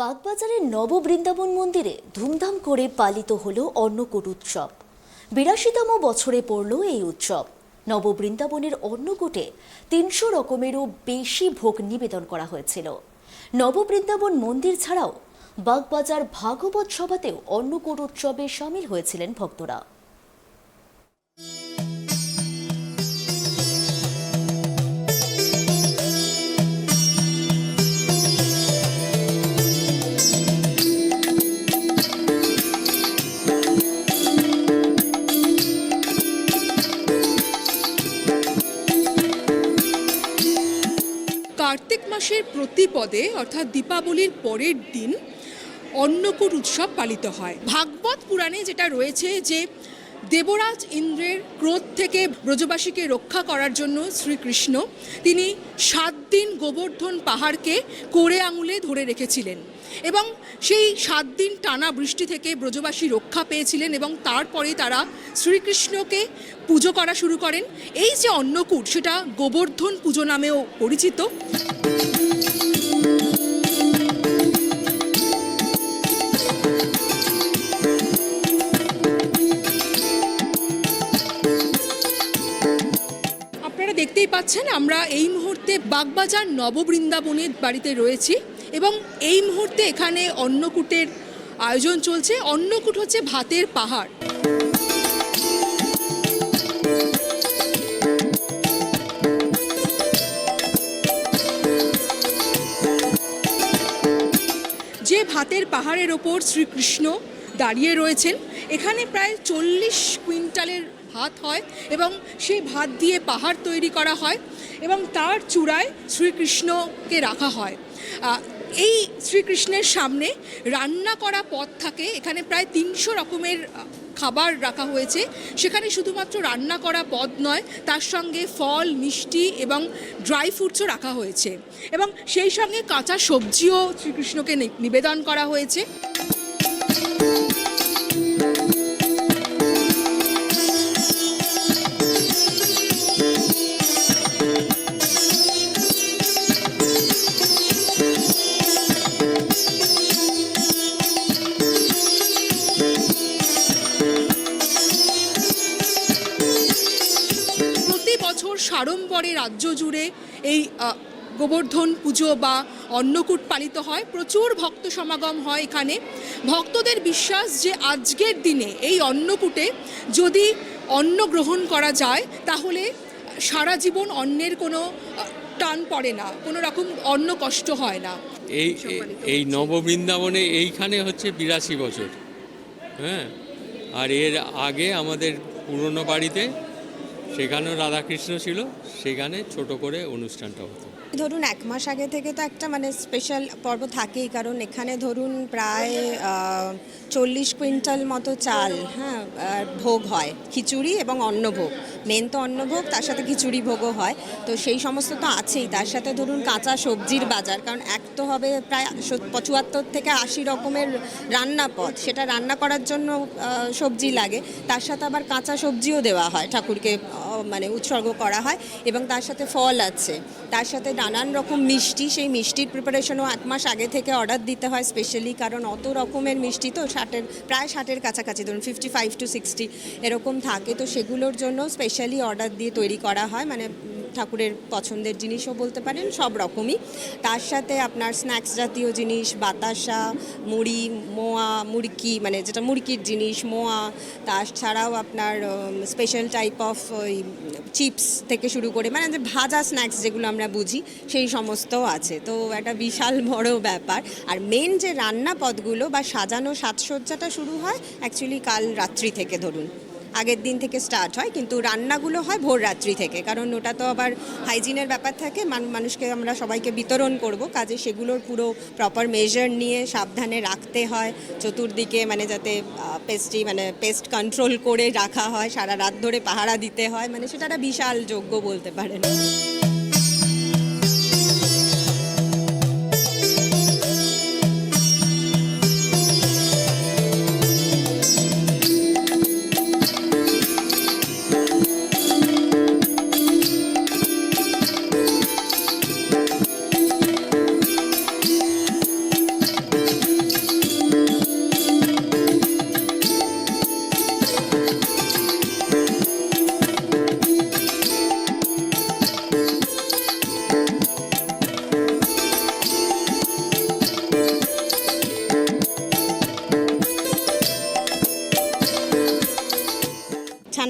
বাগবাজারের নববৃন্দাবন মন্দিরে ধুমধাম করে পালিত হলো অন্নকূট উৎসব। ৮২তম বছরে পড়ল এই উৎসব। নববৃন্দাবনের অন্নকূটে ৩০০ রকমেরও বেশি ভোগ নিবেদন করা হয়েছিল। নববৃন্দাবন মন্দির ছাড়াও বাগবাজার ভাগবত সভাতেও অন্নকূট উৎসবে সামিল হয়েছিলেন ভক্তরা। কার্তিক মাসের প্রতিপদে অর্থাৎ দীপাবলির পরের দিন অন্নকূট উৎসব পালিত হয়। ভাগবত পুরাণে যেটা রয়েছে যে দেবরাজ ইন্দ্রের ক্রোধ থেকে ব্রজবাসীকে রক্ষা করার জন্য শ্রীকৃষ্ণ তিনি 7 দিন গোবর্ধন পাহাড়কে কোড়ে আঙুলে ধরে রেখেছিলেন এবং সেই 7 দিন টানা বৃষ্টি থেকে ব্রজবাসী রক্ষা পেয়েছিলেন এবং তারপরে তারা শ্রীকৃষ্ণকে পুজো করা শুরু করেন। এই যে অন্নকূট সেটা গোবর্ধন পুজো নামেও পরিচিত। দেখতেই পাচ্ছেন আমরা এই মুহূর্তে বাগবাজার নববৃন্দাবনের বাড়িতে রয়েছি এবং এই মুহূর্তে এখানে অন্নকূটের আয়োজন চলছে। অন্নকূট হচ্ছে ভাতের পাহাড়। যে ভাতের পাহাড়ের ওপর শ্রীকৃষ্ণ দাঁড়িয়ে রয়েছেন, এখানে প্রায় 40 কুইন্টালের ভাত হয় এবং সেই ভাত দিয়ে পাহাড় তৈরি করা হয় এবং তার চূড়ায় শ্রীকৃষ্ণকে রাখা হয়। এই শ্রীকৃষ্ণের সামনে রান্না করা পদ থাকে। এখানে প্রায় 300 রকমের খাবার রাখা হয়েছে। সেখানে শুধুমাত্র রান্না করা পদ নয়, তার সঙ্গে ফল, মিষ্টি এবং ড্রাই ফ্রুটসও রাখা হয়েছে এবং সেই সঙ্গে কাঁচা সবজিও শ্রীকৃষ্ণকে নিবেদন করা হয়েছে। সাড়ম্বরে রাজ্য জুড়ে এই গোবর্ধন পুজো বা অন্নকূট পালিত হয়। প্রচুর ভক্ত সমাগম হয় এখানে। ভক্তদের বিশ্বাস যে আজকের দিনে এই অন্নকূটে যদি অন্ন গ্রহণ করা যায় তাহলে সারা জীবন অন্নের কোনো টান পড়ে না, কোনো রকম অন্ন কষ্ট হয় না। এই নববৃন্দাবনে এইখানে হচ্ছে 82 বছর। হ্যাঁ, আর এর আগে আমাদের পুরনো বাড়িতে সেখানেও রাধাকৃষ্ণ ছিল, সেখানে ছোট করে অনুষ্ঠানটা হতো। ধরুন 1 মাস আগে থেকে তো একটা স্পেশাল পর্ব থাকেই, কারণ এখানে ধরুন প্রায় 40 কুইন্টাল মতো চাল ভোগ হয়, খিচুড়ি এবং অন্নভোগ। মেন তো অন্নভোগ, তার সাথে খিচুড়ি ভোগও হয়। তো সেই সমস্ত তো আছেই, তার সাথে ধরুন কাঁচা সবজির বাজার, কারণ এক তো হবে প্রায় 75 থেকে 80 রকমের রান্না পদ, সেটা রান্না করার জন্য সবজি লাগে। তার সাথে আবার কাঁচা সবজিও দেওয়া হয়, ঠাকুরকে উৎসর্গ করা হয় এবং তার সাথে ফল আছে, তার সাথে নানান রকম মিষ্টি। সেই মিষ্টির প্রিপারেশনও 1 মাস আগে থেকে অর্ডার দিতে হয় স্পেশালি, কারণ অত রকমের মিষ্টি তো প্রায় 60-এর কাছাকাছি, ধরুন 55 to 60 এরকম থাকে। তো সেগুলোর জন্য স্পেশালি অর্ডার দিয়ে তৈরি করা হয়, ঠাকুরের পছন্দের জিনিসও বলতে পারেন, সব রকমই। তার সাথে আপনার স্ন্যাক্স জাতীয় জিনিস, বাতাসা, মুড়ি, মোয়া, মুড়কি, যেটা মুড়কির জিনিস, মোয়া। তাছাড়াও আপনার স্পেশাল টাইপ অফ ওই চিপস থেকে শুরু করে যে ভাজা স্ন্যাক্স যেগুলো আমরা বুঝি, সেই সমস্তও আছে। তো একটা বিশাল বড় ব্যাপার। আর মেন যে রান্না পদগুলো বা সাজানো সাজসজ্জাটা শুরু হয় অ্যাকচুয়ালি কাল রাত্রি থেকে, ধরুন আগের দিন থেকে স্টার্ট হয়, কিন্তু রান্নাগুলো হয় ভোর রাত্রি থেকে, কারণ ওটা তো আবার হাইজিনের ব্যাপার থাকে, মানুষকে আমরা সবাইকে বিতরণ করব, কাজে সেগুলোর পুরো প্রপার মেজার নিয়ে সাবধানে রাখতে হয় চতুর্দিকে, যাতে পেস্ট কন্ট্রোল করে রাখা হয়, সারা রাত ধরে পাহারা দিতে হয়, সেটা একটা বিশাল যজ্ঞ বলতে পারেন।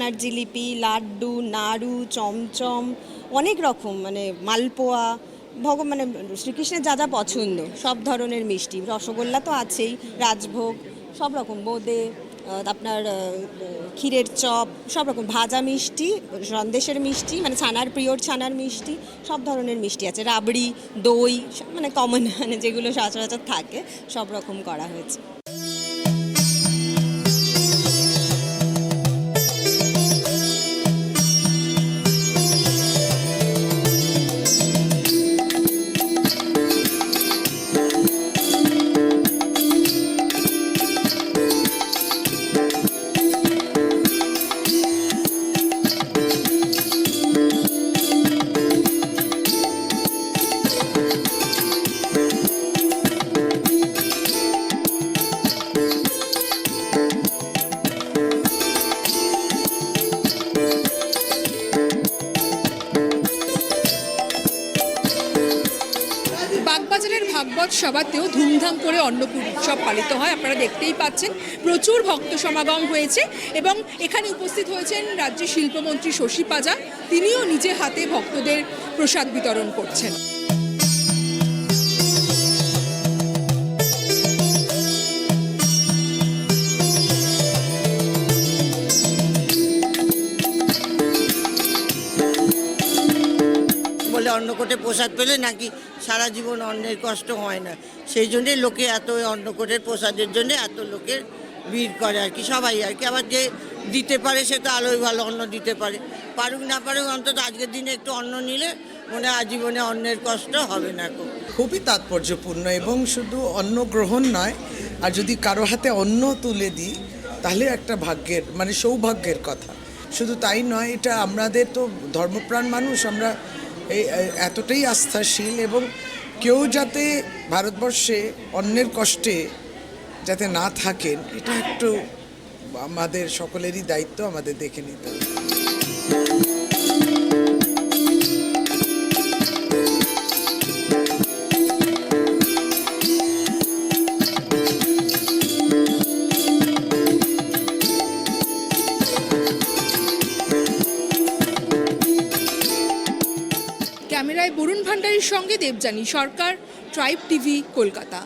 ছানার জিলিপি, লাড্ডু, নাড়ু, চমচম, অনেক রকম মানে মালপোয়া, মানে শ্রীকৃষ্ণের যা যা পছন্দ সব ধরনের মিষ্টি, রসগোল্লা তো আছেই, রাজভোগ, সব রকম বোঁদে, আপনার ক্ষীরের চপ, সব রকম ভাজা মিষ্টি, সন্দেশের মিষ্টি, মানে ছানার পিওর ছানার মিষ্টি, সব ধরনের মিষ্টি আছে, রাবড়ি, দই, মানে কমন মানে যেগুলো সচরাচর থাকে সব রকম করা হয়েছে। বাগবাজারের ভাগবত সভাতেও ধুমধাম করে অন্নকূট উৎসব পালিত হয়। আপনারা দেখতেই পাচ্ছেন প্রচুর ভক্ত সমাগম হয়েছে এবং এখানে উপস্থিত হয়েছেন রাজ্যের শিল্পমন্ত্রী শশী পাজা, তিনিও নিজে হাতে ভক্তদের প্রসাদ বিতরণ করছেন। বলে অন্নকূটে প্রসাদ পেলে নাকি সারা জীবন অন্নের কষ্ট হয় না, সেই জন্যে লোকে এত অন্নকূটের প্রসাদের জন্য এত লোকের ভিড় করে আর কি, সবাই আর কি। আবার যে দিতে পারে সে তো আলোয় ভালো অন্ন দিতে পারে, পারুক না পারুক অন্তত আজকের দিনে একটু অন্ন নিলে মনে আজীবনে অন্নের কষ্ট হবে না। খুবই তাৎপর্যপূর্ণ এবং শুধু অন্ন গ্রহণ নয়, আর যদি কারো হাতে অন্ন তুলে দিই তাহলে একটা ভাগ্যের মানে সৌভাগ্যের কথা। শুধু তাই নয়, এটা আমাদের তো ধর্মপ্রাণ মানুষ, আমরা এতটাই আস্থাশীল এবং কেউ যাতে ভারতবর্ষে অন্যের কষ্টে যাতে না থাকেন, এটা একটু আমাদের সকলেরই দায়িত্ব, আমাদের দেখে নিতে হবে। ক্যামেরায় বরুণ ভান্ডারীর সঙ্গে দেবযানী সরকার, ট্রাইব টিভি, কলকাতা।